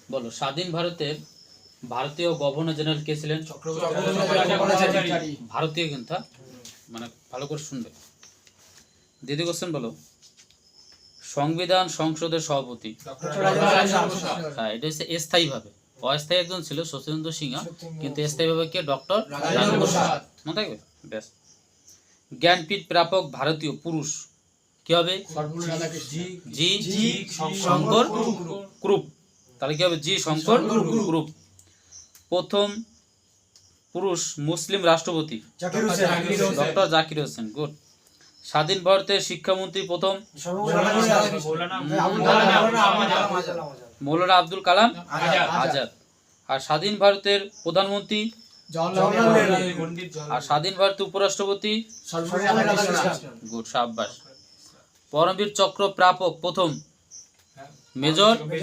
বলো স্বাধীন ভারতের ভারতীয় গভর্নর জেনারেল কে ছিলেন? ভারতীয় কিন্তু, হ্যাঁ? মানে ভালো করে শুনবে। দ্বিতীয় কোশ্চেন বলো, সংবিধান সংসদের সভাপতি? হ্যাঁ, এটা হচ্ছে স্থায়ীভাবে। অস্থায়ী একজন ছিল শচীন্দ্র সিনহা, কিন্তু স্থায়ীভাবে কে? ডক্টর রাজেন্দ্র প্রসাদ। মনে থাকবে? বেশ। জ্ঞানপীঠ প্রাপক ভারতীয় পুরুষ কি হবে? জি শঙ্কর ক্রুপ। তাহলে কি হবে? জি শঙ্কর ক্রুপ। প্রথম পুরুষ মুসলিম রাষ্ট্রপতি ডক্টর জাকির হোসেন। গুড। স্বাধীন ভারতের শিক্ষামন্ত্রী প্রথম? মৌলানা আব্দুল কালাম আজাদ। আর স্বাধীন ভারতের প্রধানমন্ত্রী? আর স্বাধীন ভারতের উপরাষ্ট্রপতি? গুড, সাব্বাস। পরমবীর চক্র প্রাপক প্রথম? মেজর